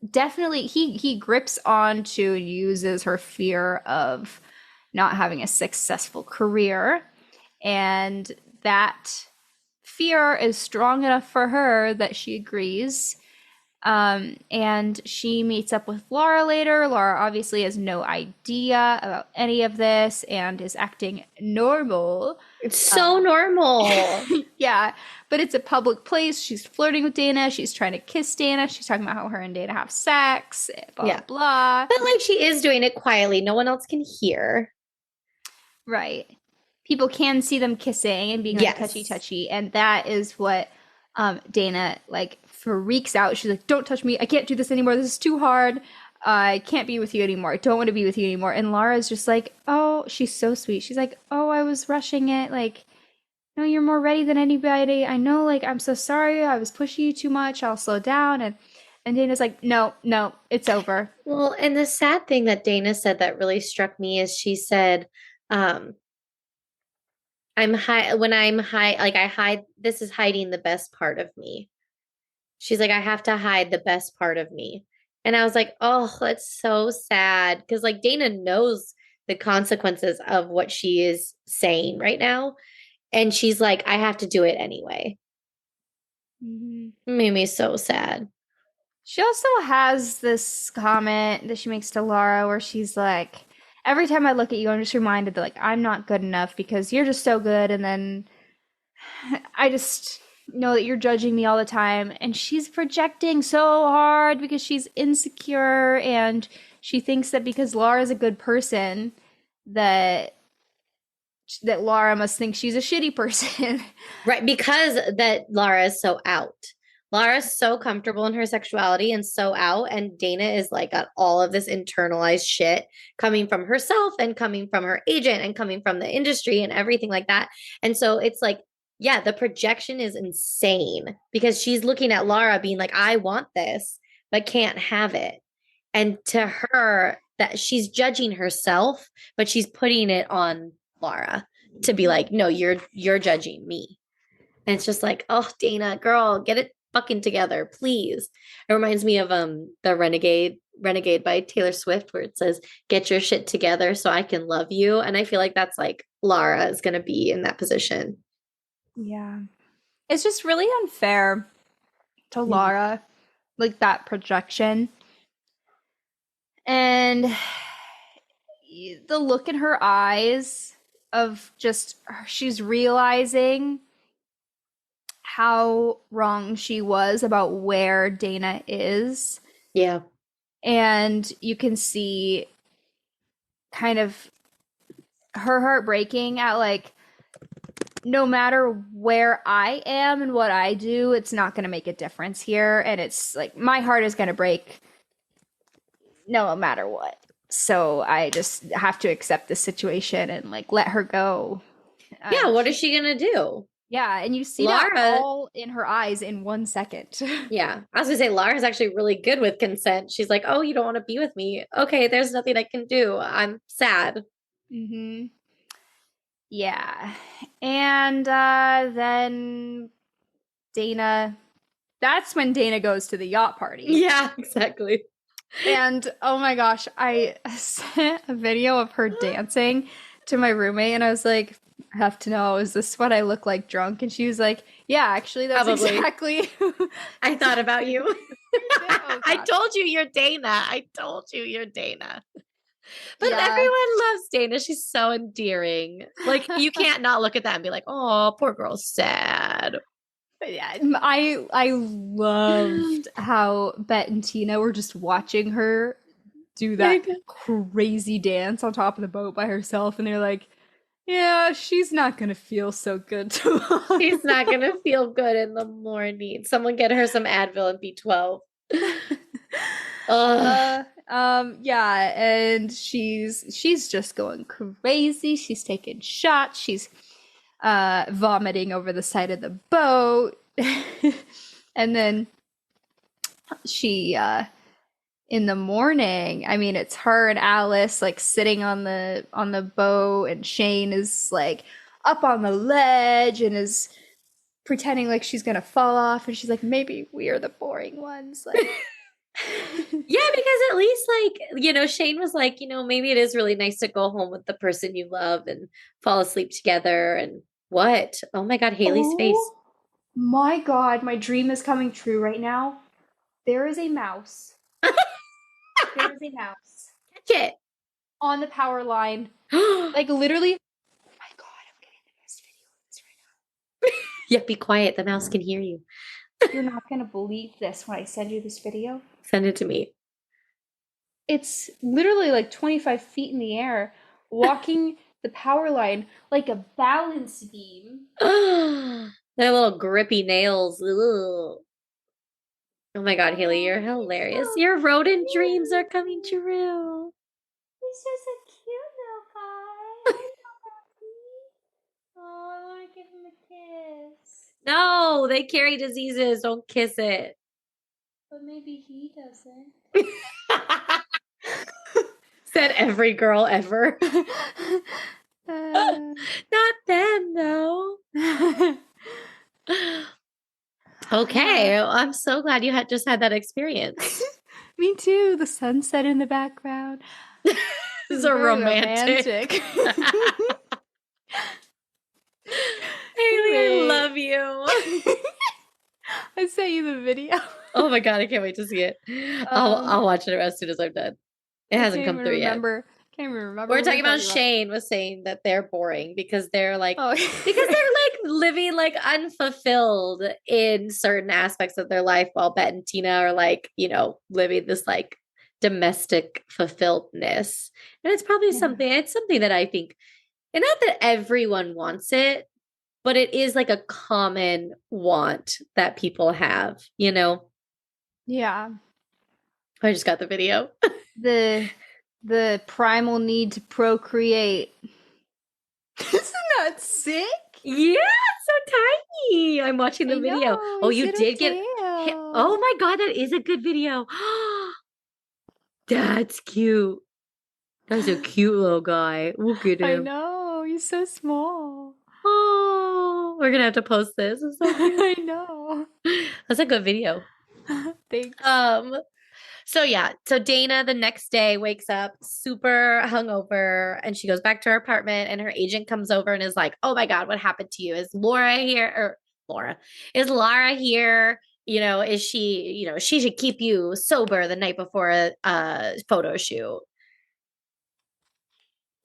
definitely, he grips on to uses her fear of not having a successful career, and that fear is strong enough for her that she agrees. And she meets up with Laura later. Laura obviously has no idea about any of this and is acting normal. It's so normal. Yeah, but it's a public place. She's flirting with Dana. She's trying to kiss Dana. She's talking about how her and Dana have sex, blah, blah. But like she is doing it quietly. No one else can hear. Right. People can see them kissing and being like touchy, and that is what Dana like freaks out. She's like, don't touch me. I can't do this anymore. This is too hard. I can't be with you anymore. I don't want to be with you anymore. And Laura's just like, oh, she's so sweet. She's like, oh, I was rushing it. Like, no, you're more ready than anybody. I know, like, I'm so sorry. I was pushing you too much. I'll slow down. And Dana's like, no, it's over. Well, and the sad thing that Dana said that really struck me is she said, I'm high when I'm high, like I hide, this is hiding the best part of me. She's like, I have to hide the best part of me. And I was like, oh, that's so sad. Because like Dana knows the consequences of what she is saying right now. And she's like, I have to do it anyway. Mm-hmm. It made me so sad. She also has this comment that she makes to Laura where she's like, every time I look at you, I'm just reminded that like I'm not good enough because you're just so good. And then I just know that you're judging me all the time. And she's projecting so hard because she's insecure, and she thinks that because Laura's a good person that Laura must think she's a shitty person. Right, because that Laura is so out. Laura's so comfortable in her sexuality and so out, and Dana is like got all of this internalized shit coming from herself and coming from her agent and coming from the industry and everything like that. And so it's like, yeah, the projection is insane because she's looking at Laura being like, I want this, but can't have it. And to her, that she's judging herself, but she's putting it on Laura to be like, no, you're judging me. And it's just like, oh, Dana, girl, get it fucking together, please. It reminds me of the Renegade by Taylor Swift, where it says, get your shit together so I can love you. And I feel like that's like Laura is going to be in that position. Yeah. It's just really unfair to Laura, like that projection. And the look in her eyes of just, she's realizing how wrong she was about where Dana is. Yeah. And you can see kind of her heart breaking at like, no matter where I am and what I do, it's not going to make a difference here. And it's like, my heart is going to break no matter what. So I just have to accept the situation and like let her go. Yeah, what is she gonna do? Yeah, and you see Lara- that all in her eyes in 1 second. Yeah, I was gonna say Lara's actually really good with consent. She's like, "Oh, you don't want to be with me? Okay, there's nothing I can do. I'm sad." Mm-hmm. Yeah. And then Dana, that's when Dana goes to the yacht party. Yeah, exactly. And oh my gosh, I sent a video of her dancing to my roommate and I was like, I have to know, is this what I look like drunk? And she was like, yeah, actually, that's Probably. exactly. I thought about you. Oh, I gosh. told you you're Dana. I told you you're Dana. But Yeah. everyone loves Dana. She's so endearing. Like, you can't not look at that and be like, oh, poor girl's sad. Yeah, I loved how Bette and Tina were just watching her do that crazy dance on top of the boat by herself, and they're like, yeah, she's not gonna feel so good tomorrow. She's not going to feel good in the morning. Someone get her some Advil and B12. Yeah, and she's just going crazy. She's taking shots. She's vomiting over the side of the boat. And then she in the morning, I mean, it's her and Alice like sitting on the boat, and Shane is like up on the ledge and is pretending like she's gonna fall off, and she's like, maybe we are the boring ones. Like Yeah, because at least like, Shane was like, maybe it is really nice to go home with the person you love and fall asleep together. And what? Oh my God, Haley's face. My God, my dream is coming true right now. There is a mouse. There is a mouse Catch it. on the power line. Like literally. Oh my God, I'm getting the best video of this right now. Yeah, be quiet. The mouse can hear you. You're not gonna believe this when I send you this video. Send it to me. It's literally like 25 feet in the air, walking the power line like a balance beam. Their little grippy nails. Ugh. Oh my God, Haley, you're hilarious. Your rodent dreams are coming true. He's just a cute little guy. Oh, I want to give him a kiss. No, they carry diseases. Don't kiss it. But maybe he doesn't. Said every girl ever. Not them, though. Okay, I'm so glad you just had that experience. Me too. The sunset in the background. This is a Very romantic. Haley, I love you. I sent you the video. Oh my God, I can't wait to see it. I'll watch it as soon as I'm done. It hasn't come through yet. Can't even remember. We're talking about Shane was saying that they're boring because they're like Oh. because they're like living like unfulfilled in certain aspects of their life, while Bette and Tina are like, living this like domestic fulfilledness. And it's probably something that I think, and not that everyone wants it, but it is like a common want that people have, Yeah. I just got the video. The primal need to procreate. Isn't that sick? Yeah, so tiny. I'm watching the video. Oh, you did get. Oh my God, that is a good video. That's cute. That's a cute little guy. Look at him. I know, he's so small. Oh, we're gonna have to post this. It's so cute. I know. That's a good video. Thanks. So Dana the next day wakes up super hungover, and she goes back to her apartment, and her agent comes over and is like, "Oh my God, what happened to you? Is Laura here? Is Lara here? Is she, she should keep you sober the night before a photo shoot."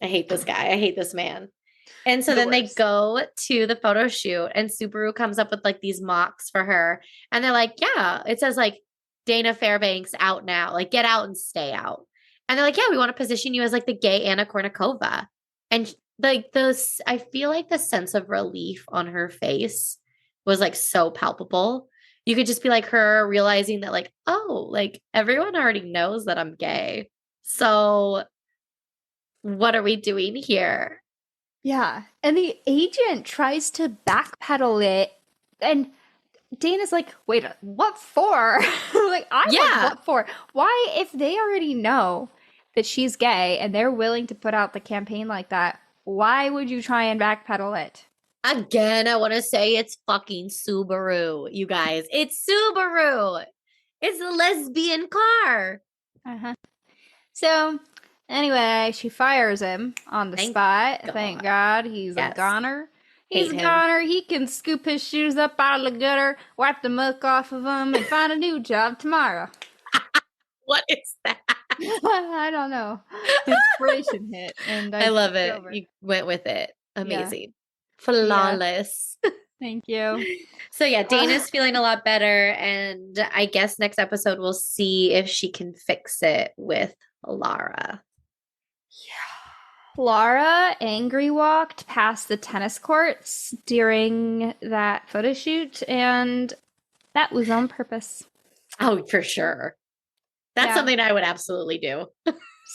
I hate this guy. I hate this man. And so then they go to the photo shoot, and Subaru comes up with like these mocks for her. And they're like, yeah, it says like Dana Fairbanks out now, like get out and stay out. And they're like, yeah, we want to position you as like the gay Anna Kournikova. And like I feel like the sense of relief on her face was like so palpable. You could just be like her realizing that like, oh, like everyone already knows that I'm gay. So what are we doing here? Yeah. And the agent tries to backpedal it. And Dana's like, wait, what for? Like, what for? Why, if they already know that she's gay and they're willing to put out the campaign like that, why would you try and backpedal it? Again, I want to say it's fucking Subaru, you guys. It's Subaru. It's a lesbian car. Uh-huh. So, anyway, she fires him on the spot. God. Thank God. He's a goner. He's Hate a him. goner. He can scoop his shoes up out of the gutter, wipe the muck off of them, and find a new job tomorrow. What is that? I don't know. Inspiration hit. And I love it. You went with it. Amazing. Flawless. Thank you. So yeah, Dana's feeling a lot better, and I guess next episode we'll see if she can fix it with Lara. Lara angry walked past the tennis courts during that photo shoot, and that was on purpose. Oh, for sure. That's something I would absolutely do.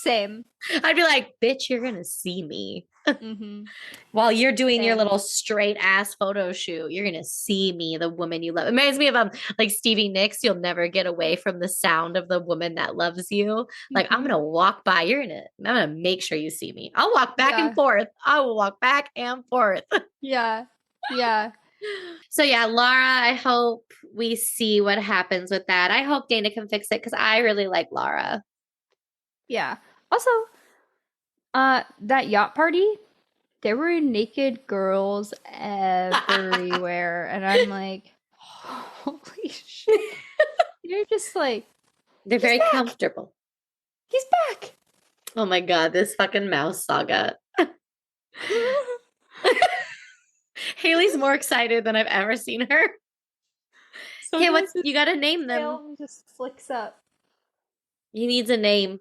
Same. I'd be like, bitch, you're going to see me. Mm-hmm. While you're doing your little straight ass photo shoot, you're going to see me, the woman you love. It reminds me of like Stevie Nicks, you'll never get away from the sound of the woman that loves you. Like, I'm going to walk by. I'm going to make sure you see me. I'll walk back and forth. I will walk back and forth. Yeah. So yeah, Lara, I hope we see what happens with that. I hope Dana can fix it because I really like Lara. Yeah. Also, that yacht party, there were naked girls everywhere. And I'm like, holy shit. You're just like, they're very comfortable. He's back. Oh my God, this fucking mouse saga. Haley's more excited than I've ever seen her. So okay, you gotta name them. Just flicks up. He needs a name.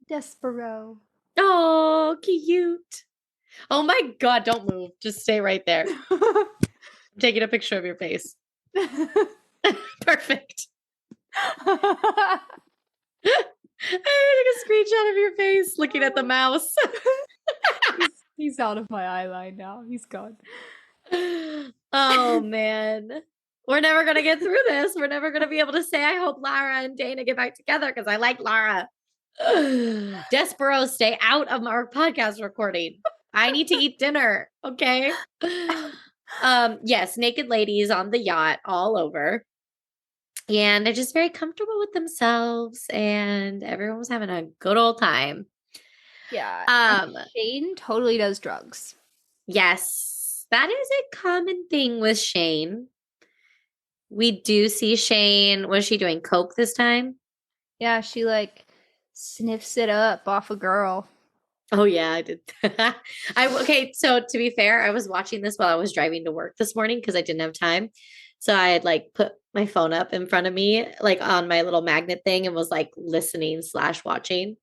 Despero. Oh, cute. Oh my God, don't move. Just stay right there. I'm taking a picture of your face. Perfect. I took a screenshot of your face looking at the mouse. He's out of my eye line now. He's gone. Oh, man. We're never going to get through this. We're never going to be able to say, I hope Lara and Dana get back together because I like Lara. Despero, stay out of our podcast recording. I need to eat dinner. Okay. Yes, naked ladies on the yacht all over. And they're just very comfortable with themselves. And everyone was having a good old time. Yeah. Shane totally does drugs. Yes. That is a common thing with Shane. We do see Shane. Was she doing coke this time? Yeah, she like sniffs it up off a girl. Oh yeah, I did. Okay, so to be fair, I was watching this while I was driving to work this morning because I didn't have time. So I had like put my phone up in front of me, like on my little magnet thing, and was like listening / watching.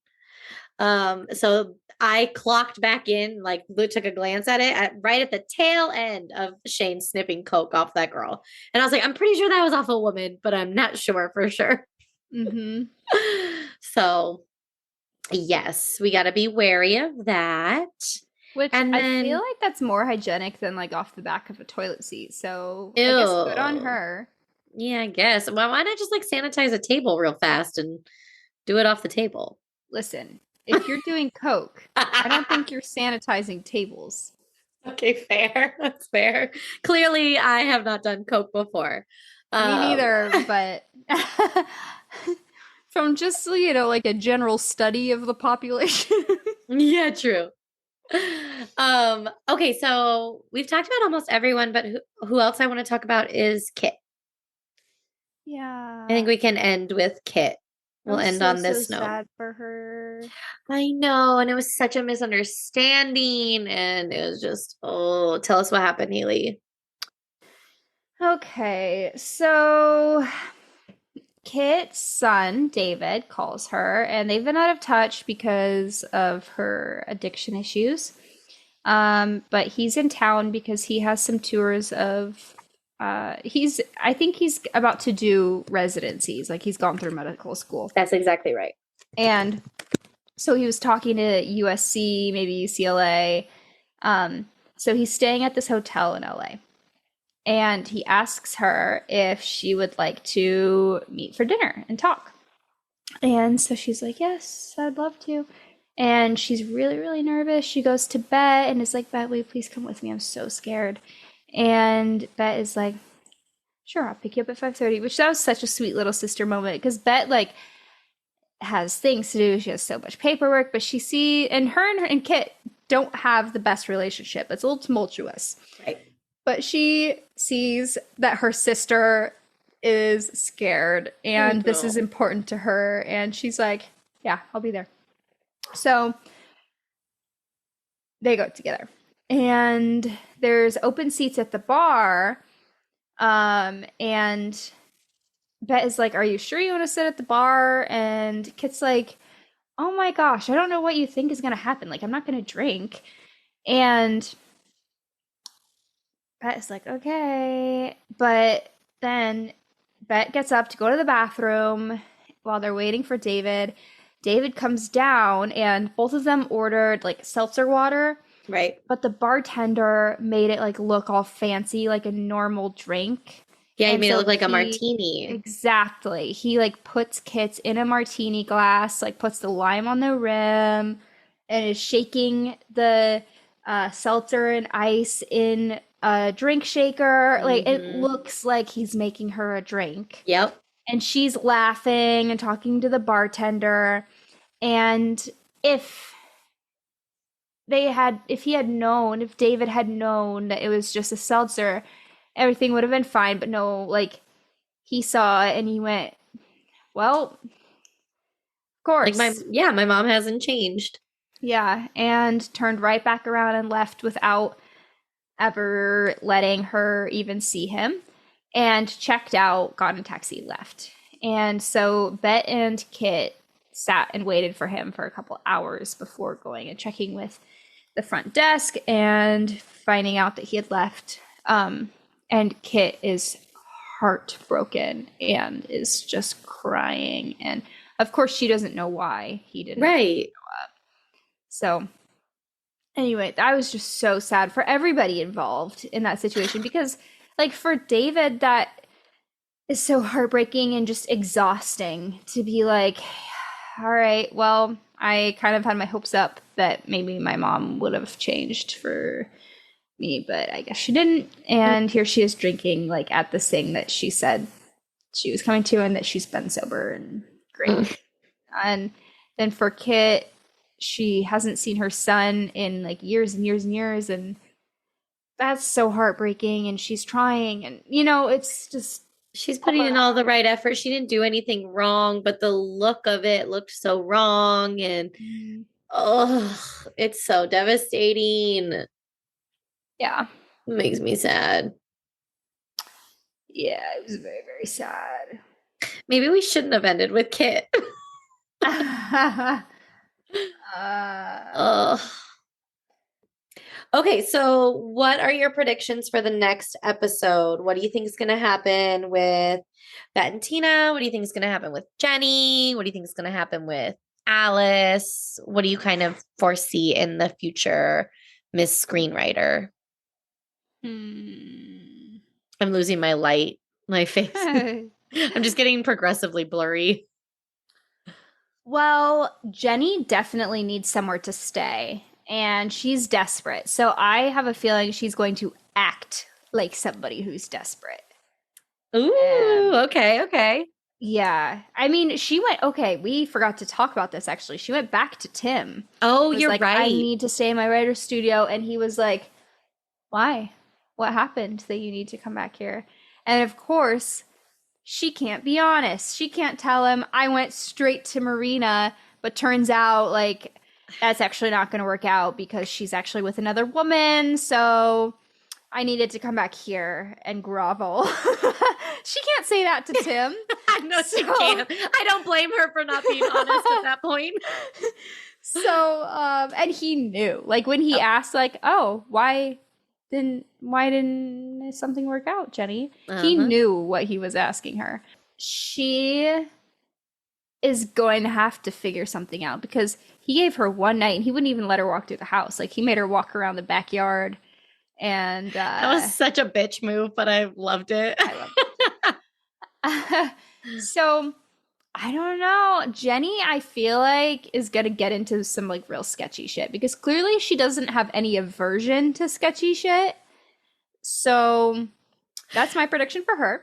So I clocked back in, like took a glance at it right at the tail end of Shane snipping coke off that girl. And I was like, I'm pretty sure that was off a woman, but I'm not sure for sure. Mm-hmm. So yes, we got to be wary of that. Which I feel like that's more hygienic than like off the back of a toilet seat. So ew. I guess good on her. Yeah, I guess. Well, why not just like sanitize a table real fast and do it off the table? Listen, if you're doing coke, I don't think you're sanitizing tables. Okay, fair. That's fair. Clearly, I have not done coke before. Me neither, but from just, like a general study of the population. Yeah, true. Okay, so we've talked about almost everyone, but who else I want to talk about is Kit. Yeah. I think we can end with Kit. We'll end on this note. Sad for her. I know, and it was such a misunderstanding, and it was just, tell us what happened, Haley. Okay, so Kit's son, David, calls her, and they've been out of touch because of her addiction issues. But he's in town because he has some tours of I think he's about to do residencies, like he's gone through medical school. That's exactly right. And so he was talking to USC, maybe UCLA, So he's staying at this hotel in LA. And he asks her if she would like to meet for dinner and talk. And so she's like, yes, I'd love to. And she's really, really nervous. She goes to Bette and is like, Bette, will you please come with me? I'm so scared. And Bette is like, sure, I'll pick you up at 5:30, which that was such a sweet little sister moment because Bette, like, has things to do. She has so much paperwork, but her and Kit don't have the best relationship. It's a little tumultuous. Right. But she sees that her sister is scared and this is important to her. And she's like, yeah, I'll be there. So they go together. And there's open seats at the bar. And Bette is like, are you sure you want to sit at the bar? And Kit's like, oh my gosh, I don't know what you think is going to happen. Like, I'm not going to drink. And Bette's like, okay. But then Bette gets up to go to the bathroom while they're waiting for David. David comes down and both of them ordered like seltzer water. Right. But the bartender made it like look all fancy, like a normal drink. Yeah, he And made so it look like a martini. Exactly. He like puts Kit's in a martini glass, like puts the lime on the rim and is shaking the seltzer and ice in a drink shaker. Like it looks like he's making her a drink. Yep. And she's laughing and talking to the bartender. And if David had known that it was just a seltzer, everything would have been fine. But no, like he saw it and he went, well, of course. Like my mom hasn't changed. Yeah. And turned right back around and left without ever letting her even see him, and checked out, got in a taxi, left. And so Bette and Kit sat and waited for him for a couple hours before going and checking with the front desk and finding out that he had left. And Kit is heartbroken and is just crying. And of course she doesn't know why he didn't Right. show up. So anyway, I was just so sad for everybody involved in that situation because, like, for David, that is so heartbreaking and just exhausting to be like, all right, well, I kind of had my hopes up that maybe my mom would have changed for me, but I guess she didn't. And here she is drinking, like, at this thing that she said she was coming to and that she's been sober and great. And then for Kit, she hasn't seen her son in like years and years and years, and that's so heartbreaking. And she's trying, and it's just she's putting in all the right effort. She didn't do anything wrong, but the look of it looked so wrong, and it's so devastating. Yeah, it makes me sad. Yeah, it was very, very sad. Maybe we shouldn't have ended with Kit. Okay, so what are your predictions for the next episode? What do you think is going to happen with Bette and Tina? What do you think is going to happen with Jenny? What do you think is going to happen with Alice? What do you kind of foresee in the future, Miss Screenwriter? I'm losing my light, my face. I'm just getting progressively blurry. Well, Jenny definitely needs somewhere to stay, and she's desperate. So I have a feeling she's going to act like somebody who's desperate. Ooh, okay. Yeah. I mean, we forgot to talk about this, actually. She went back to Tim. Oh, you're like, right. I need to stay in my writer's studio. And he was like, why? What happened that you need to come back here? And of course, she can't be honest. She can't tell him, I went straight to Marina, but turns out, like, that's actually not going to work out because she's actually with another woman. So I needed to come back here and grovel. She can't say that to Tim. No, she can't. I don't blame her for not being honest at that point. So, and he knew, like, when he asked, like, oh, why didn't something work out, Jenny? He knew what he was asking her. She is going to have to figure something out because he gave her one night, and he wouldn't even let her walk through the house. Like, he made her walk around the backyard, and That was such a bitch move, but I loved it. I loved it. So I don't know. Jenny, I feel like, is gonna get into some like real sketchy shit because clearly she doesn't have any aversion to sketchy shit. So that's my prediction for her.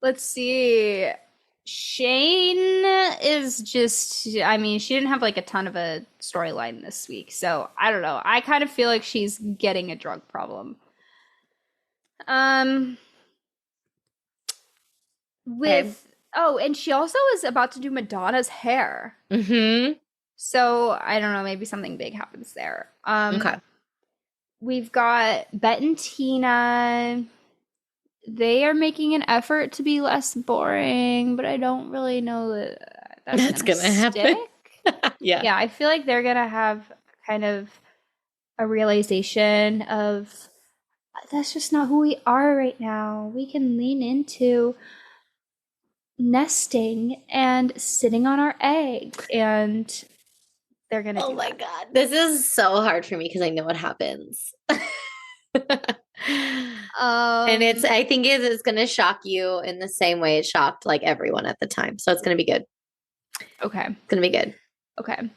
Let's see. Shane is just, I mean, she didn't have like a ton of a storyline this week. So I don't know. I kind of feel like she's getting a drug problem. And she also is about to do Madonna's hair. Mm-hmm. So I don't know, maybe something big happens there. Okay. We've got Bette and Tina. They are making an effort to be less boring, but I don't really know that that's gonna happen. Yeah. Yeah, I feel like they're gonna have kind of a realization of that's just not who we are right now. We can lean into nesting and sitting on our egg, and they're gonna oh my god, this is so hard for me because I know what happens. And I think it's gonna shock you in the same way it shocked like everyone at the time, so it's gonna be good. Okay, it's gonna be good. Okay.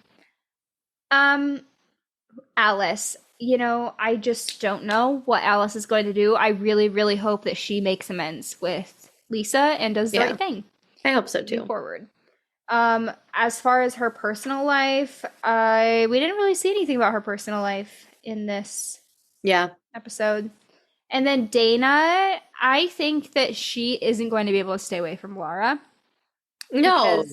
Alice, I just don't know what Alice is going to do. I really, really hope that she makes amends with Lisa and does the right thing. I hope so too. Forward. As far as her personal life, we didn't really see anything about her personal life in this episode. And then Dana, I think that she isn't going to be able to stay away from Laura. No.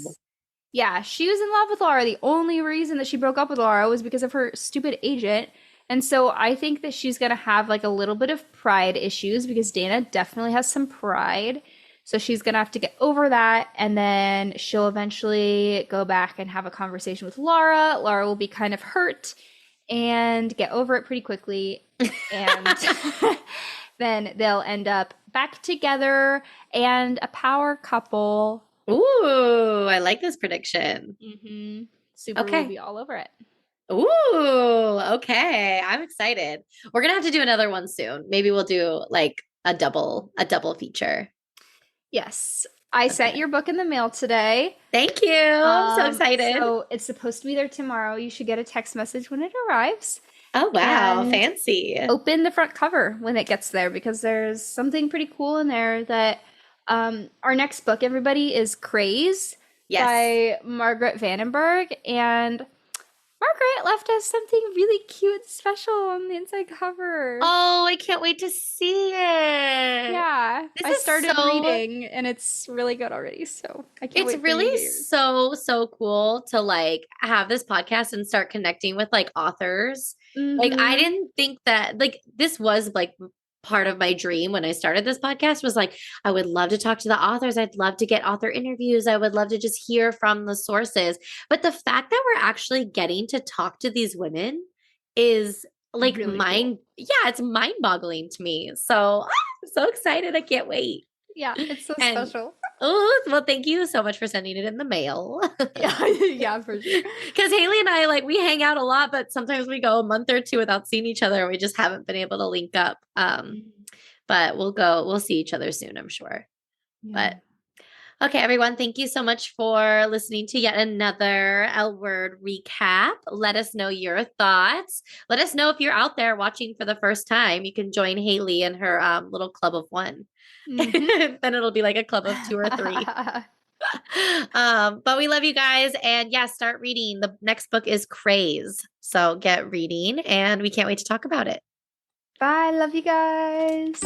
Yeah, she was in love with Laura. The only reason that she broke up with Laura was because of her stupid agent. And so I think that she's going to have like a little bit of pride issues because Dana definitely has some pride. So she's going to have to get over that. And then she'll eventually go back and have a conversation with Laura. Laura will be kind of hurt and get over it pretty quickly. And then they'll end up back together and a power couple. Ooh, I like this prediction. Mm-hmm. Subaru will be all over it. Ooh, okay. I'm excited. We're gonna have to do another one soon. Maybe we'll do like a double feature. Yes. I sent your book in the mail today. Thank you. I'm so excited. So it's supposed to be there tomorrow. You should get a text message when it arrives. Oh, wow. Fancy. Open the front cover when it gets there because there's something pretty cool in there that our next book, everybody, is Craze by Margaret Vandenberg. And Margaret left us something really cute and special on the inside cover. Oh, I can't wait to see it. Yeah. I started reading and it's really good already. So I can't wait. It's really so cool to like have this podcast and start connecting with like authors. Mm-hmm. Like I didn't think that like this was like part of my dream when I started this podcast was like, I would love to talk to the authors. I'd love to get author interviews. I would love to just hear from the sources. But the fact that we're actually getting to talk to these women is like really cool. It's mind boggling to me. So I'm so excited. I can't wait. Yeah, it's so special. Oh, well, thank you so much for sending it in the mail. Yeah, for sure. Because Haley and I, like, we hang out a lot, but sometimes we go a month or two without seeing each other. And we just haven't been able to link up. But we'll see each other soon, I'm sure. Yeah. But okay, everyone, thank you so much for listening to yet another L Word recap. Let us know your thoughts. Let us know if you're out there watching for the first time. You can join Haley in her little club of one. Mm-hmm. Then it'll be like a club of 2 or 3. But we love you guys. And start reading. The next book is Craze. So get reading and we can't wait to talk about it. Bye. Love you guys.